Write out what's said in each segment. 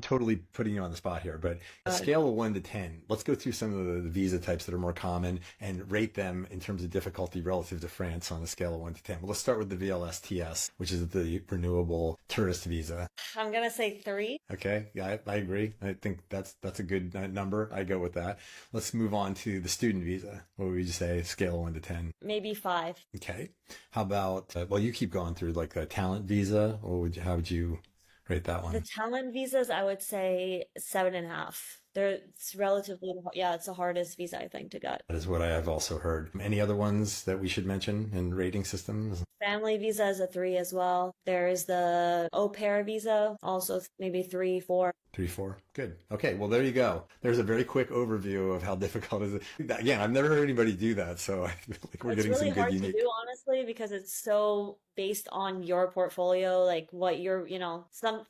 totally putting you on the spot here, but a Uh, scale of 1 to 10, let's go through some of the visa types that are more common and rate them in terms of difficulty relative to France on a scale of 1 to 10. Well, let's start with the VLSTS, which is the renewable tourist visa. I'm gonna say three, Okay. Yeah, I agree. I think that's a good number. I go with that. Let's move on to the student visa. What would you say? Scale of 1 to 10. maybe five. Okay. How about, well, you keep going through like the talent visa. How would you rate that The one? talent visas, I would say 7.5. It's relatively, yeah, it's the hardest visa I think to get. That is what I have also heard. Any other ones that we should mention in rating systems? Family visa is a three as well. There is the au pair visa, also maybe three, four. 3, 4. Good. Okay. Well, there you go. There's a very quick overview of how difficult it is. Again, I've never heard anybody do that. So I feel like we're It's getting really some good hard to unique. do, honestly, because it's so based on your portfolio, like what you're,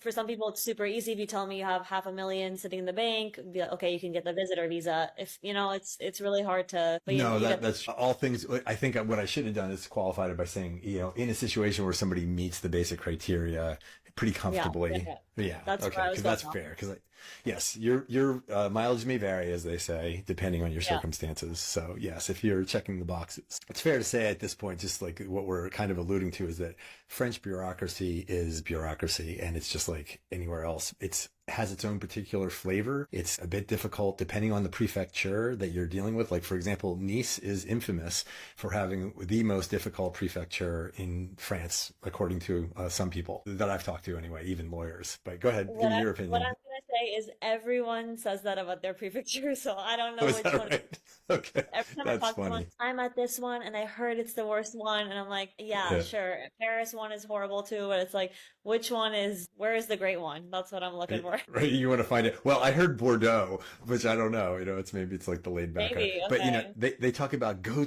for some people it's super easy if you tell me you have 500,000 sitting in the bank, be like, okay, you can get the visitor visa. If, it's really hard to, but No, you get the, that's all things. I think what I should have done is qualified it by saying, in a situation where somebody meets the basic criteria pretty yeah, comfortably. yeah. Yeah. That's where Okay. I Because was going that's on. fair. Because yes, your mileage may vary, as they say, depending on your Yeah. circumstances. So yes, if you're checking the boxes, it's fair to say at this point, just like what we're kind of alluding to is that French bureaucracy is bureaucracy, and it's just like anywhere else. It's has its own particular flavor. It's a bit difficult depending on the prefecture that you're dealing with. Like, for example, Nice is infamous for having the most difficult prefecture in France, according to some people that I've talked to anyway, even lawyers. But go ahead, give me your What I'm opinion. gonna say is everyone says that about their prefecture, so I don't Oh, know is which that one. right? Okay. Every time I That's talk to someone, funny. I'm at this one and I heard it's the worst one, and I'm like, yeah, Yeah. sure. Paris one is horrible too, but it's like, where is the great one? That's what I'm looking for. Right, you want to find it. Well, I heard Bordeaux, which I don't know. It's like the laid back. Maybe, But okay. they talk about go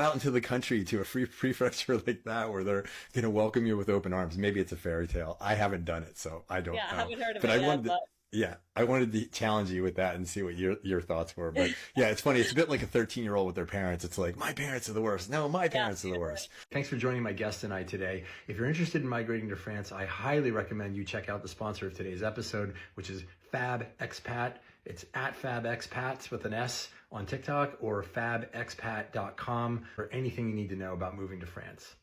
out into the country to a free prefecture like that where they're going to welcome you with open arms. Maybe it's a fairy tale. I haven't done it, so I don't Yeah, I know. haven't heard of But it I yet, wanted to, but yeah, I wanted to challenge you with that and see what your thoughts were. But yeah, it's funny. It's a bit like a 13-year-old with their parents. It's like, my parents are the worst. No, my yeah, parents are the worst. Thanks for joining my guest and I today. If you're interested in migrating to France, I highly recommend you check out the sponsor of today's episode, which is Fab Expat. It's at Fab Expats with an S on TikTok or fabexpat.com for anything you need to know about moving to France.